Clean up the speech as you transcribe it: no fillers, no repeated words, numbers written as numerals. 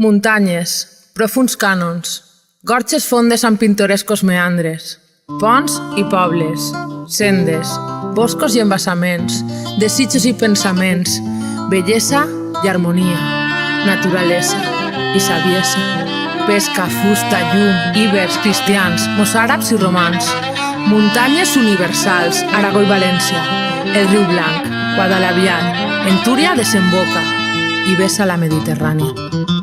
Muntanyes, profunds cànons, gorges fondes amb pintorescos meandres, ponts i pobles, sendes, boscos i embassaments, desitjos i pensaments, bellesa i harmonia, naturalesa i saviesa, pesca, fusta, llum, ibers, cristians, mossàrabs i romans, muntanyes universals, Aragó i València, el riu Blanc, Guadalaviar, en Túria desemboca i vessa la Mediterrània.